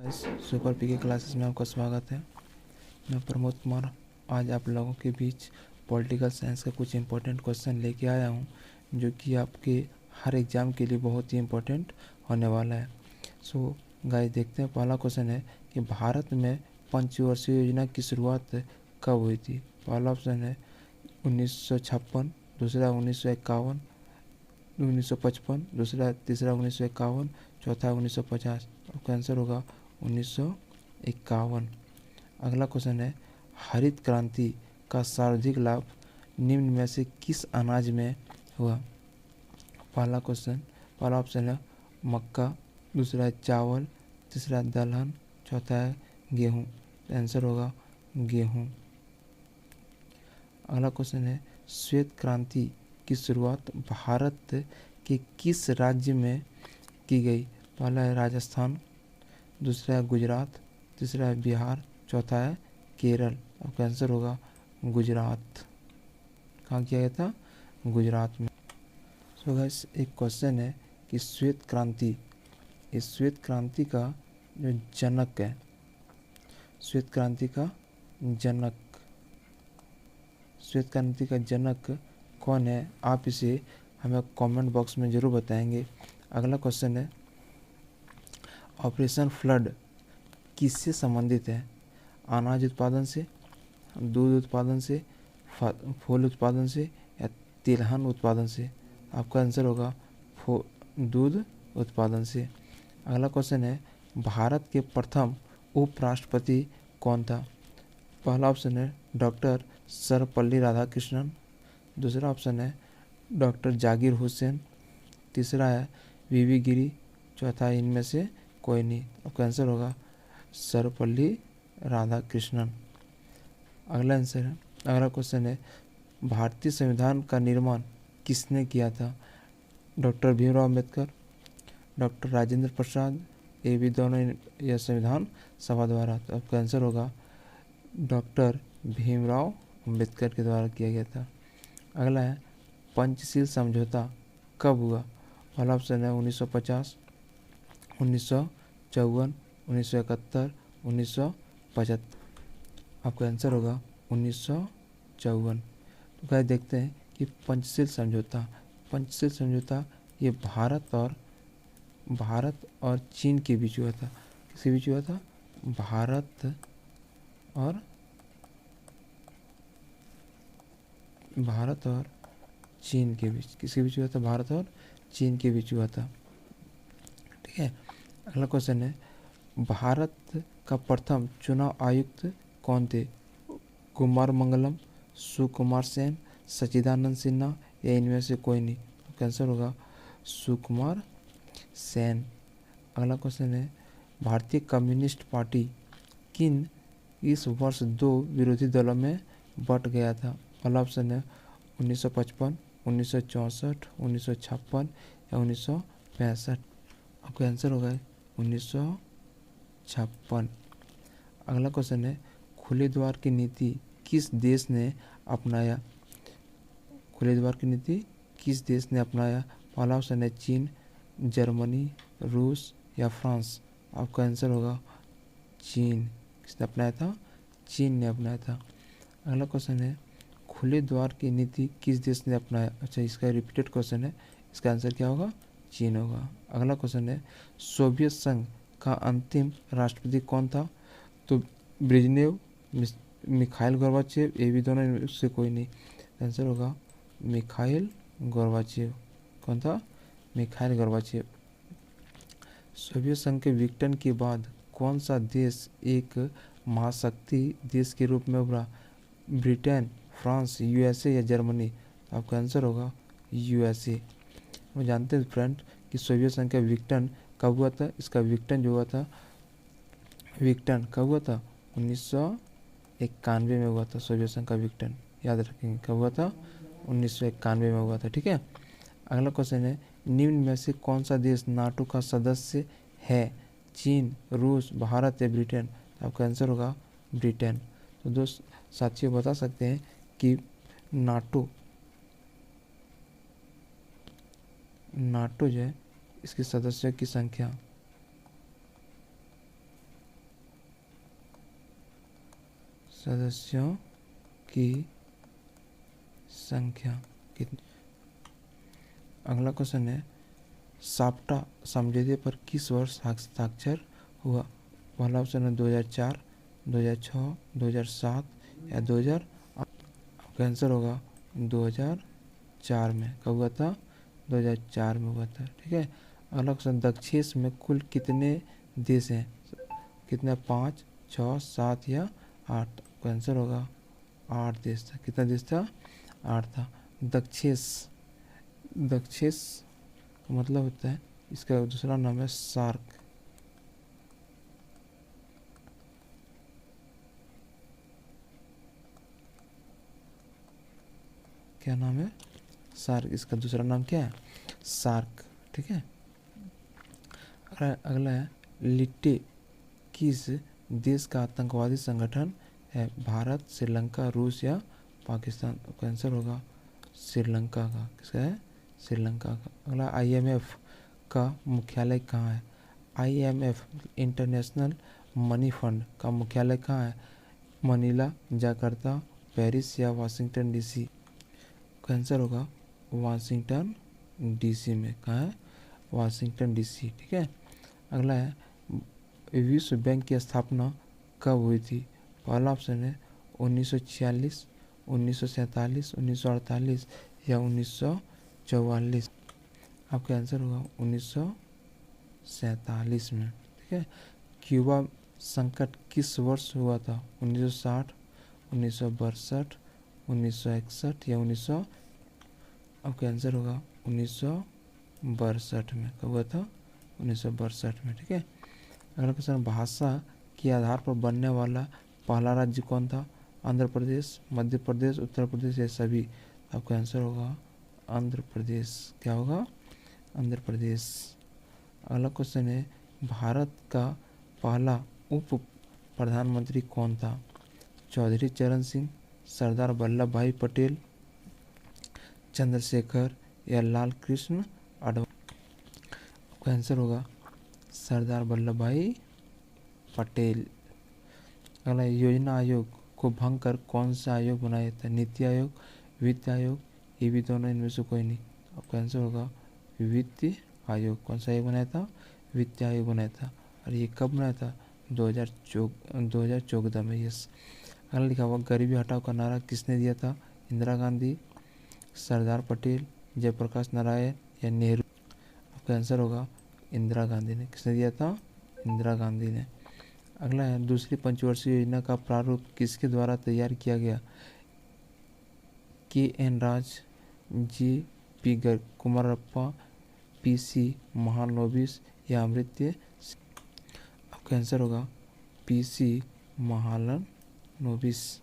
Super P के classes में आपका स्वागत है। मैं प्रमोद कुमार आज आप लोगों के बीच पॉलिटिकल साइंस का कुछ इम्पोर्टेंट क्वेश्चन लेके आया हूँ, जो कि आपके हर एग्ज़ाम के लिए बहुत ही इम्पोर्टेंट होने वाला है। सो गाइस, देखते हैं। पहला क्वेश्चन है कि भारत में पंचवर्षीय योजना की शुरुआत कब हुई थी। पहला ऑप्शन है 1956, दूसरा 1951, 1955, तीसरा 1951, चौथा 1950। आपका आंसर होगा 1951। अगला क्वेश्चन है हरित क्रांति का सर्वाधिक लाभ निम्न में से किस अनाज में हुआ। पहला ऑप्शन है मक्का, दूसरा है चावल, तीसरा है दलहन, चौथा है गेहूँ। आंसर होगा गेहूँ। अगला क्वेश्चन है श्वेत क्रांति की शुरुआत भारत के किस राज्य में की गई। पहला है राजस्थान, दूसरा है गुजरात, तीसरा है बिहार, चौथा है केरल। आपका आंसर होगा गुजरात। कहाँ किया गया था? गुजरात में। सो गाइस, एक क्वेश्चन है कि श्वेत क्रांति, इस श्वेत क्रांति का जो जनक है, श्वेत क्रांति का जनक कौन है, आप इसे हमें कमेंट बॉक्स में ज़रूर बताएंगे। अगला क्वेश्चन है ऑपरेशन फ्लड किससे संबंधित है। अनाज उत्पादन से, दूध उत्पादन से, फूल उत्पादन से या तिलहन उत्पादन से। आपका आंसर होगा दूध उत्पादन से। अगला क्वेश्चन है भारत के प्रथम उपराष्ट्रपति कौन था। पहला ऑप्शन है डॉक्टर सर्वपल्ली राधाकृष्णन, दूसरा ऑप्शन है डॉक्टर जाकिर हुसैन, तीसरा है वीवी गिरी, चौथा है इनमें से कोई नहीं। आपका आंसर होगा सर्वपल्ली राधाकृष्णन। अगला क्वेश्चन है भारतीय संविधान का निर्माण किसने किया था। डॉक्टर भीमराव अम्बेडकर, डॉक्टर राजेंद्र प्रसाद, ये भी दोनों यह संविधान सभा द्वारा। तो आपका आंसर होगा डॉक्टर भीमराव अम्बेडकर के द्वारा किया गया था। अगला है पंचशील समझौता कब हुआ। पहला ऑप्शन है 1950, 1954, 1971, 1975। आपका आंसर होगा 1954। तो क्या देखते हैं कि पंचशील समझौता ये भारत और चीन के बीच हुआ था। किसके बीच हुआ था? भारत और चीन के बीच। किसके बीच हुआ था? भारत और चीन के बीच हुआ था। ठीक है। अगला क्वेश्चन है भारत का प्रथम चुनाव आयुक्त कौन थे। कुमार मंगलम, सुकुमार सेन, सच्चिदानंद सिन्हा या इनमें से कोई नहीं। आंसर होगा सुकुमार सेन। अगला क्वेश्चन है भारतीय कम्युनिस्ट पार्टी इस वर्ष दो विरोधी दलों में बट गया था। पहला ऑप्शन है 1955, 1964, 1956 या 1965। आपका आंसर होगा 1956। अगला क्वेश्चन है खुले द्वार की नीति किस देश ने अपनाया। खुले द्वार की नीति किस देश ने अपनाया। पहला ऑप्शन है चीन, जर्मनी, रूस या फ्रांस। आपका आंसर होगा चीन। किसने अपनाया था? चीन ने अपनाया था। अगला क्वेश्चन है खुले द्वार की नीति किस देश ने अपनाया। अच्छा, इसका रिपीटेड क्वेश्चन है, इसका आंसर क्या होगा? चीन होगा। अगला क्वेश्चन है सोवियत संघ का अंतिम राष्ट्रपति कौन था। तो ब्रेजनेव, मिखाइल गोर्बाचेव, ये भी दोनों उससे कोई नहीं। आंसर होगा मिखाइल गोर्बाचेव। कौन था? Mikhail Gorbachev. सोवियत संघ के विघटन के बाद कौन सा देश एक महाशक्ति देश के रूप में उभरा। ब्रिटेन, फ्रांस, यूएसए या जर्मनी। तो आपका आंसर होगा यूएसए। हम जानते हैं फ्रेंड कि सोवियत संघ का विघटन कब हुआ था। इसका विघटन जो हुआ था, विघटन कब हुआ था? 1991 में हुआ था सोवियत संघ का विघटन। याद रखेंगे कब हुआ था? 1991 में हुआ था। ठीक है। अगला क्वेश्चन है निम्न में से कौन सा देश नाटो का सदस्य है। चीन, रूस, भारत या ब्रिटेन। तो आपका आंसर होगा ब्रिटेन। तो दोस्त साथियों बता सकते हैं कि नाटो जो है इसके सदस्यों की संख्या सदस्यों की संख्या कितनी। अगला क्वेश्चन है साप्टा समझौते पर किस वर्ष हस्ताक्षर हुआ। पहला ऑप्शन है 2004, 2006, 2007 या 2000। आपका आंसर होगा 2004 में। कब हुआ था? 2004 में हुआ था। ठीक है। अगला क्वेश्चन दक्षेश में कुल कितने देश हैं? कितने? 5, 6, 7 या 8। आपका आंसर होगा 8 देश था। कितना देश था? 8 था। दक्षेश, दक्षेश का मतलब होता है, इसका दूसरा नाम है सार्क। क्या नाम है? सार्क। इसका दूसरा नाम क्या है? सार्क। ठीक है। अगला है लिट्टे किस देश का आतंकवादी संगठन है? भारत, श्रीलंका, रूस या पाकिस्तान। का आंसर होगा श्रीलंका का। किसका है? श्रीलंका का। अगला IMF का मुख्यालय कहाँ है? IMF इंटरनेशनल मनी फंड का मुख्यालय कहाँ है? मनीला, जकार्ता, पेरिस या वाशिंगटन DC। का आंसर होगा वाशिंगटन DC में। कहाँ है? Washington DC। ठीक है। अगला है विश्व बैंक की स्थापना कब हुई थी? पहला ऑप्शन है 1946, 1947, 1948 या 1944। आपका आंसर होगा 1947 में। ठीक है। क्यूबा संकट किस वर्ष हुआ था? 1960, 1962, 1961 या 1900। आपका आंसर होगा 1962 में। कब हुआ था? 1962 में। ठीक है। अगला क्वेश्चन भाषा के आधार पर बनने वाला पहला राज्य कौन था? आंध्र प्रदेश, मध्य प्रदेश, उत्तर प्रदेश या सभी। आपका आंसर होगा आंध्र प्रदेश। क्या होगा? आंध्र प्रदेश। अगला क्वेश्चन है भारत का पहला उप प्रधानमंत्री कौन था? चौधरी चरण सिंह, सरदार वल्लभ भाई पटेल, चंद्रशेखर या लाल कृष्ण आडवाणी। आपका आंसर होगा सरदार वल्लभ भाई पटेल। अगला योजना आयोग को भंग कर कौन सा आयोग बनाया जाता है? नीति आयोग, वित्त आयोग, ये भी दोनों, इनमें से कोई नहीं। आपका आंसर होगा वित्त आयोग। कौन सा आयोग बनाया था? वित्त आयोग बनाया था। और ये कब बनाया था? 2014 में। यस। अगला लिखा हुआ गरीबी हटाओ का नारा किसने दिया था? इंदिरा गांधी, सरदार पटेल, जयप्रकाश नारायण या नेहरू। आपका आंसर होगा इंदिरा गांधी ने। किसने दिया था? इंदिरा गांधी ने। अगला है दूसरी पंचवर्षीय योजना का प्रारूप किसके द्वारा तैयार किया गया? KN राज, G.P. कुमारप्पा, PC महालनोबिस या अमर्त्य। आपका आंसर होगा PC महालनोबिस।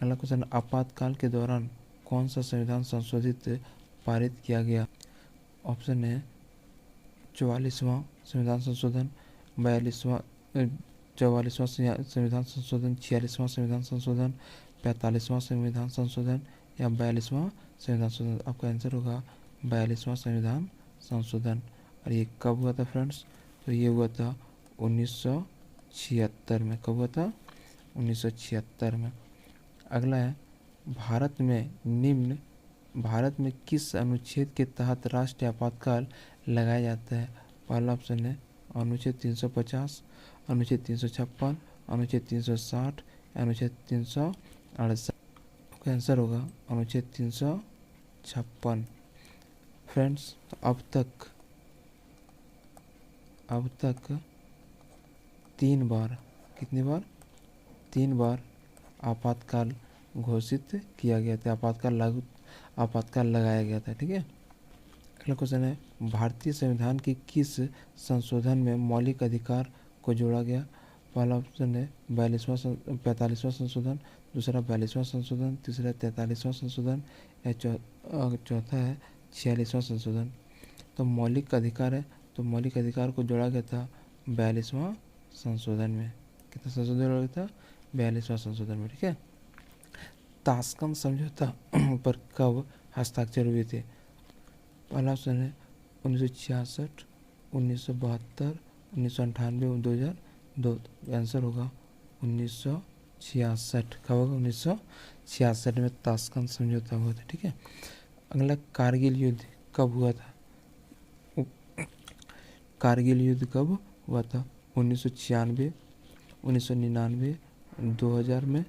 अगला क्वेश्चन आपातकाल के दौरान कौन सा संविधान संशोधित पारित किया गया? ऑप्शन है 44वां संविधान संशोधन, 44वां संविधान संशोधन, 46वां संविधान संशोधन, 45वां संविधान संशोधन या 42वां संविधान संशोधन। आपका आंसर होगा 42वां संविधान संशोधन। और ये कब हुआ था फ्रेंड्स? तो ये हुआ था 1976 में। कब हुआ था? 1976 में। अगला है भारत में किस अनुच्छेद के तहत राष्ट्रीय आपातकाल लगाया जाता है? पहला ऑप्शन है अनुच्छेद 350, अनुच्छेद 356, अनुच्छेद 360, अनुच्छेद 368। आपका आंसर होगा अनुच्छेद 356। फ्रेंड्स अब तक 3 बार, कितनी बार? 3 बार आपातकाल घोषित किया गया था, आपातकाल लगाया गया था। ठीक है। अगला क्वेश्चन है भारतीय संविधान की किस संशोधन में मौलिक अधिकार को जोड़ा गया? पहला ऑप्शन है 45वां संशोधन, दूसरा 42वां संशोधन, तीसरा 43वां संशोधन या चौथा है 46वां संशोधन। तो मौलिक अधिकार है, तो मौलिक अधिकार को जोड़ा गया था 42वां संशोधन में। कितना संशोधन जोड़ा गया था? 42वां संशोधन में। ठीक है। ताशकंद समझौता पर कब हस्ताक्षर हुए थे? पहला ऑप्शन है 1966, 1972, 1998 और 2002। आंसर होगा 1966। 1966 कब होगा? 1966 में ताशकंद समझौता हुआ था। ठीक है। अगला, कारगिल युद्ध कब हुआ था? कारगिल युद्ध कब हुआ था? 1996, 1999, 2000 में,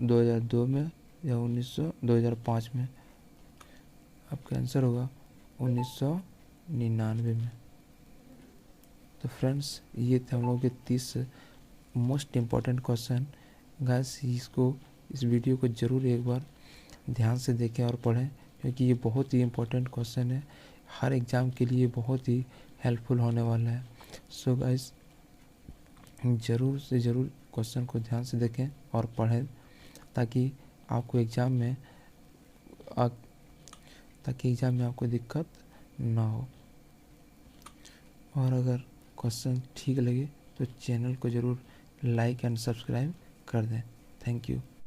2002 में या 2005 में? आपका आंसर होगा 1999 में। तो फ्रेंड्स, ये थे हम लोगों के 30 मोस्ट इम्पॉर्टेंट क्वेश्चन। गाइस, इस वीडियो को ज़रूर एक बार ध्यान से देखें और पढ़ें, क्योंकि ये बहुत ही इम्पोर्टेंट क्वेश्चन है, हर एग्ज़ाम के लिए बहुत ही हेल्पफुल होने वाला है। सो गाइस, ज़रूर से ज़रूर क्वेश्चन को ध्यान से देखें और पढ़ें, ताकि आपको एग्ज़ाम में आपको दिक्कत ना हो। और अगर क्वेश्चन ठीक लगे तो चैनल को ज़रूर लाइक एंड सब्सक्राइब कर दें। Thank you.